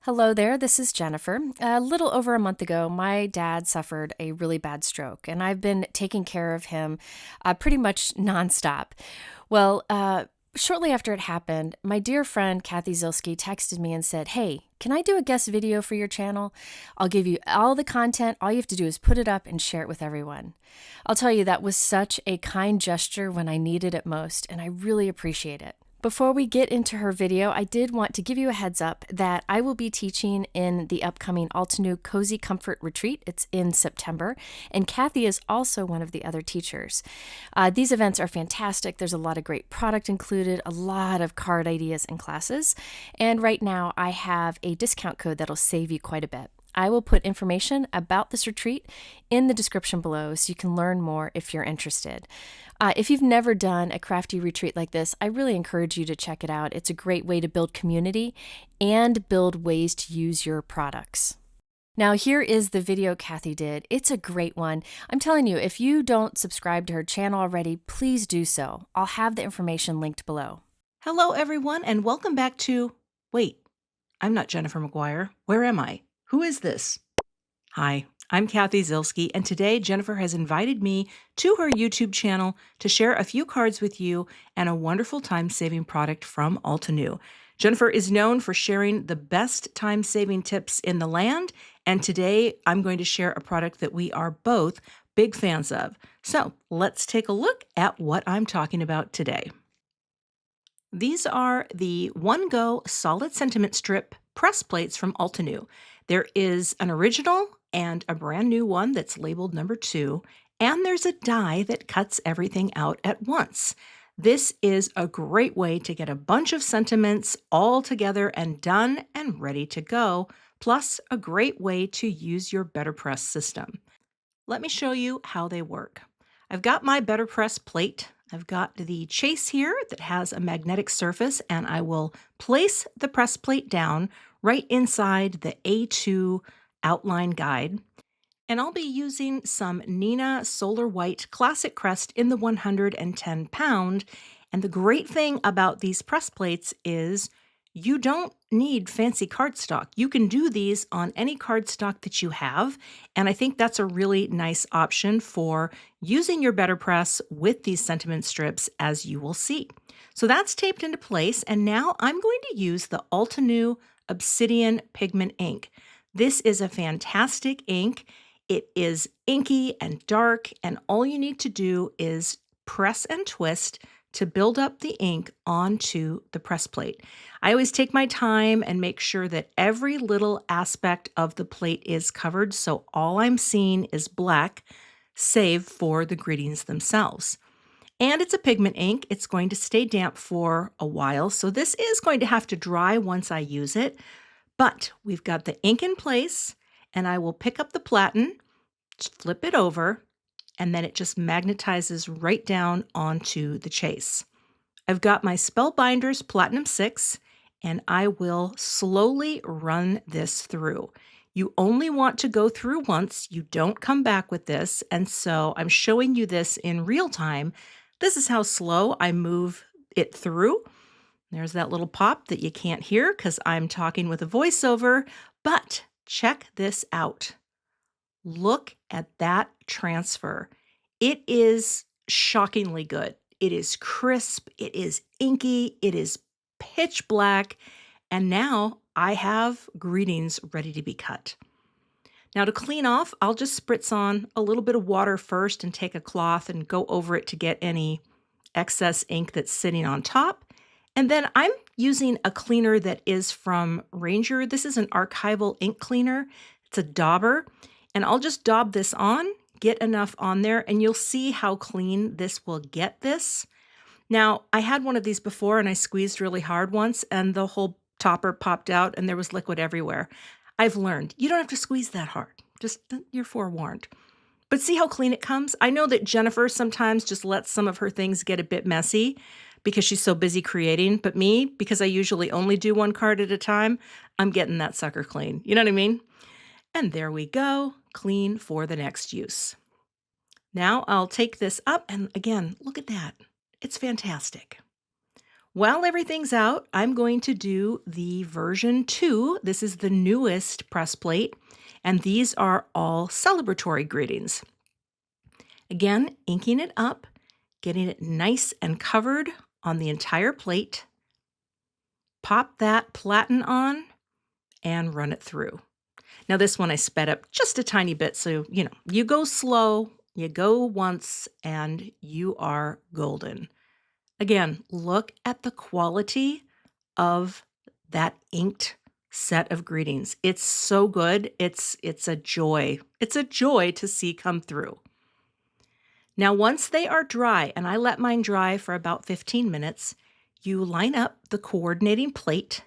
Hello there, this is Jennifer. A little over a month ago, my dad suffered a really bad stroke, and I've been taking care of him pretty much nonstop. Shortly after it happened, my dear friend Cathy Zielske texted me and said, "Hey, can I do a guest video for your channel? I'll give you all the content. All you have to do is put it up and share it with everyone." I'll tell you, that was such a kind gesture when I needed it most, and I really appreciate it. Before we get into her video, I did want to give you a heads up that I will be teaching in the upcoming Altenew Cozy Comfort Retreat. It's in September, and Cathy is also one of the other teachers. These events are fantastic. There's a lot of great product included, a lot of card ideas and classes, and right now I have a discount code that'll save you quite a bit. I will put information about this retreat in the description below so you can learn more if you're interested. If you've never done a crafty retreat like this, I really encourage you to check it out. It's a great way to build community and build ways to use your products. Now, here is the video Cathy did. It's a great one. I'm telling you, if you don't subscribe to her channel already, please do so. I'll have the information linked below. Hello, everyone, and welcome back to... Wait, I'm not Jennifer McGuire. Where am I? Who is this? Hi, I'm Cathy Zielske, and today Jennifer has invited me to her YouTube channel to share a few cards with you and a wonderful time-saving product from Altenew. Jennifer is known for sharing the best time-saving tips in the land, and today I'm going to share a product that we are both big fans of. So let's take a look at what I'm talking about today. These are the One Go Solid Sentiment Strip press plates from Altenew. There is an original and a brand new one that's labeled number 2, and there's a die that cuts everything out at once. This is a great way to get a bunch of sentiments all together and done and ready to go, plus a great way to use your BetterPress system. Let me show you how they work. I've got my BetterPress plate. I've got the chase here that has a magnetic surface, and I will place the press plate down right inside the A2 outline guide. And I'll be using some Nina Solar White Classic Crest in the 110 pound. And the great thing about these press plates is you don't need fancy cardstock. You can do these on any cardstock that you have, and I think that's a really nice option for using your BetterPress with these sentiment strips, as you will see. So that's taped into place, and now I'm going to use the Altenew Obsidian Pigment Ink. This is a fantastic ink. It is inky and dark, and all you need to do is press and twist to build up the ink onto the press plate. I always take my time and make sure that every little aspect of the plate is covered, so all I'm seeing is black, save for the greetings themselves. And it's a pigment ink. It's going to stay damp for a while, so this is going to have to dry once I use it. But we've got the ink in place, and I will pick up the platen, flip it over, and then it just magnetizes right down onto the chase. I've got my Spellbinders Platinum 6, and I will slowly run this through. You only want to go through once. You don't come back with this, and so I'm showing you this in real time. This is how slow I move it through. There's that little pop that you can't hear because I'm talking with a voiceover, but check this out. Look at that transfer. It is shockingly good. It is crisp, it is inky, it is pitch black, and now I have greetings ready to be cut. Now to clean off, I'll just spritz on a little bit of water first and take a cloth and go over it to get any excess ink that's sitting on top. And then I'm using a cleaner that is from Ranger. This is an Archival ink cleaner. It's a dauber. And I'll just daub this on, get enough on there, and you'll see how clean this will get this. Now, I had one of these before, and I squeezed really hard once, and the whole topper popped out, and there was liquid everywhere. I've learned you don't have to squeeze that hard. Just, you're forewarned. But see how clean it comes? I know that Jennifer sometimes just lets some of her things get a bit messy because she's so busy creating, but me, because I usually only do one card at a time, I'm getting that sucker clean. You know what I mean? And there we go, clean for the next use. Now I'll take this up, and again, look at that. It's fantastic. While everything's out, I'm going to do the version 2. This is the newest press plate, and these are all celebratory greetings. Again, inking it up, getting it nice and covered on the entire plate. Pop that platen on and run it through. Now this one I sped up just a tiny bit, so you go slow, you go once, and you are golden. Again, look at the quality of that inked set of greetings. It's so good. It's a joy. It's a joy to see come through. Now, once they are dry, and I let mine dry for about 15 minutes, you line up the coordinating plate,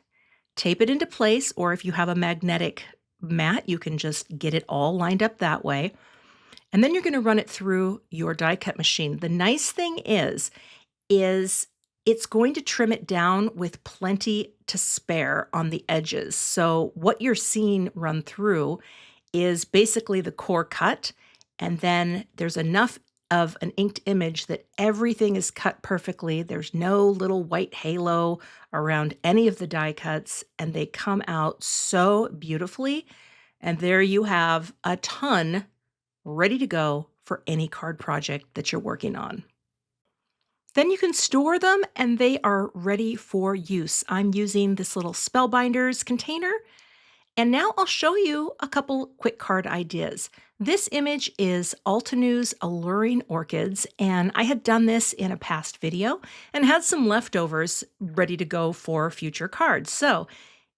tape it into place, or if you have a magnetic mat, you can just get it all lined up that way. And then you're going to run it through your die cut machine. The nice thing is it's going to trim it down with plenty to spare on the edges. So what you're seeing run through is basically the core cut, and then there's enough of an inked image that everything is cut perfectly. There's no little white halo around any of the die cuts, and they come out so beautifully. And there you have a ton ready to go for any card project that you're working on. Then you can store them and they are ready for use. I'm using this little Spellbinders container. And now I'll show you a couple quick card ideas. This image is Altenew's Alluring Orchids, and I had done this in a past video and had some leftovers ready to go for future cards. So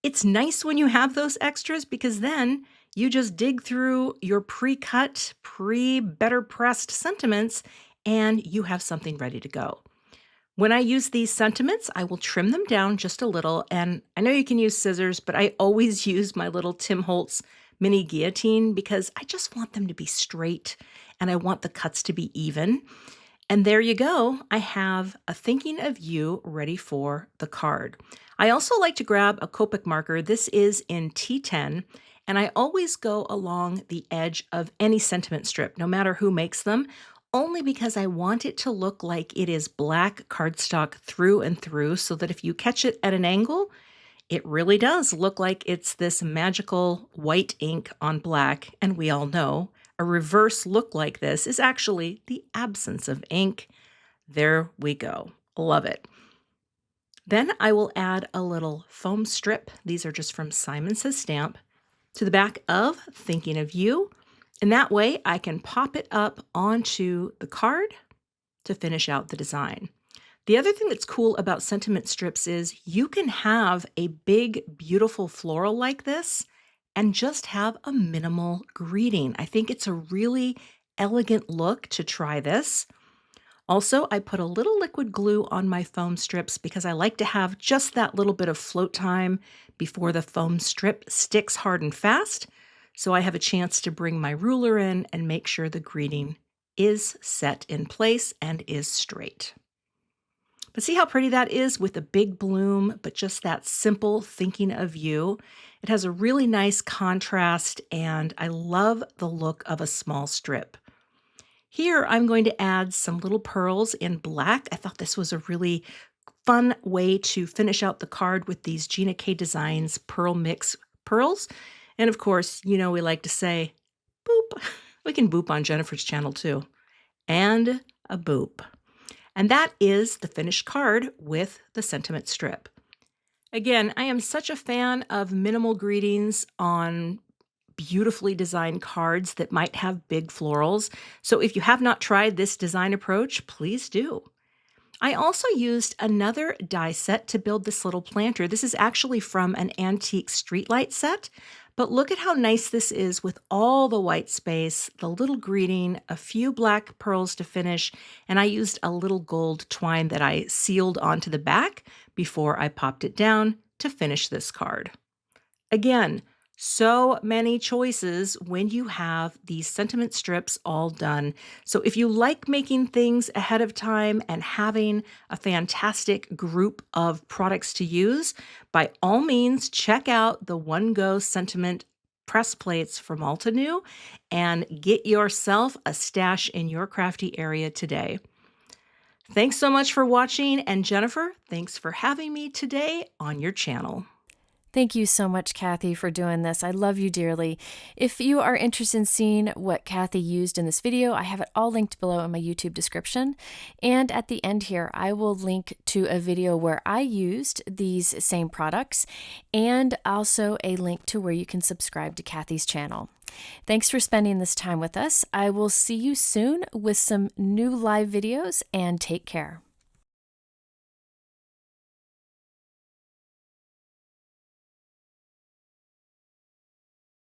it's nice when you have those extras because then you just dig through your pre-cut, pre-BetterPressed sentiments and you have something ready to go. When I use these sentiments, I will trim them down just a little, and I know you can use scissors, but I always use my little Tim Holtz mini guillotine because I just want them to be straight and I want the cuts to be even. And there you go. I have a thinking of you ready for the card. I also like to grab a Copic marker. This is in T10, and I always go along the edge of any sentiment strip, no matter who makes them, only because I want it to look like it is black cardstock through and through so that if you catch it at an angle, it really does look like it's this magical white ink on black. And we all know a reverse look like this is actually the absence of ink. There we go. Love it. Then I will add a little foam strip. These are just from Simon Says Stamp to the back of Thinking of You. And that way I can pop it up onto the card to finish out the design. The other thing that's cool about sentiment strips is you can have a big, beautiful floral like this and just have a minimal greeting. I think it's a really elegant look to try this. Also, I put a little liquid glue on my foam strips because I like to have just that little bit of float time before the foam strip sticks hard and fast. So I have a chance to bring my ruler in and make sure the greeting is set in place and is straight. But see how pretty that is with a big bloom, but just that simple thinking of you. It has a really nice contrast, and I love the look of a small strip. Here, I'm going to add some little pearls in black. I thought this was a really fun way to finish out the card with these Gina K Designs Pearl Mix pearls. And of course, we like to say, boop. We can boop on Jennifer's channel too. And a boop. And that is the finished card with the sentiment strip. Again, I am such a fan of minimal greetings on beautifully designed cards that might have big florals. So if you have not tried this design approach, please do. I also used another die set to build this little planter. This is actually from an antique streetlight set, but look at how nice this is with all the white space, the little greeting, a few black pearls to finish, and I used a little gold twine that I sealed onto the back before I popped it down to finish this card. Again, so many choices when you have these sentiment strips all done. So if you like making things ahead of time and having a fantastic group of products to use, by all means, check out the One Go Sentiment press plates from Altenew and get yourself a stash in your crafty area today. Thanks so much for watching, and Jennifer, thanks for having me today on your channel. Thank you so much, Cathy, for doing this. I love you dearly. If you are interested in seeing what Cathy used in this video, I have it all linked below in my YouTube description. And at the end here, I will link to a video where I used these same products and also a link to where you can subscribe to Cathy's channel. Thanks for spending this time with us. I will see you soon with some new live videos, and take care.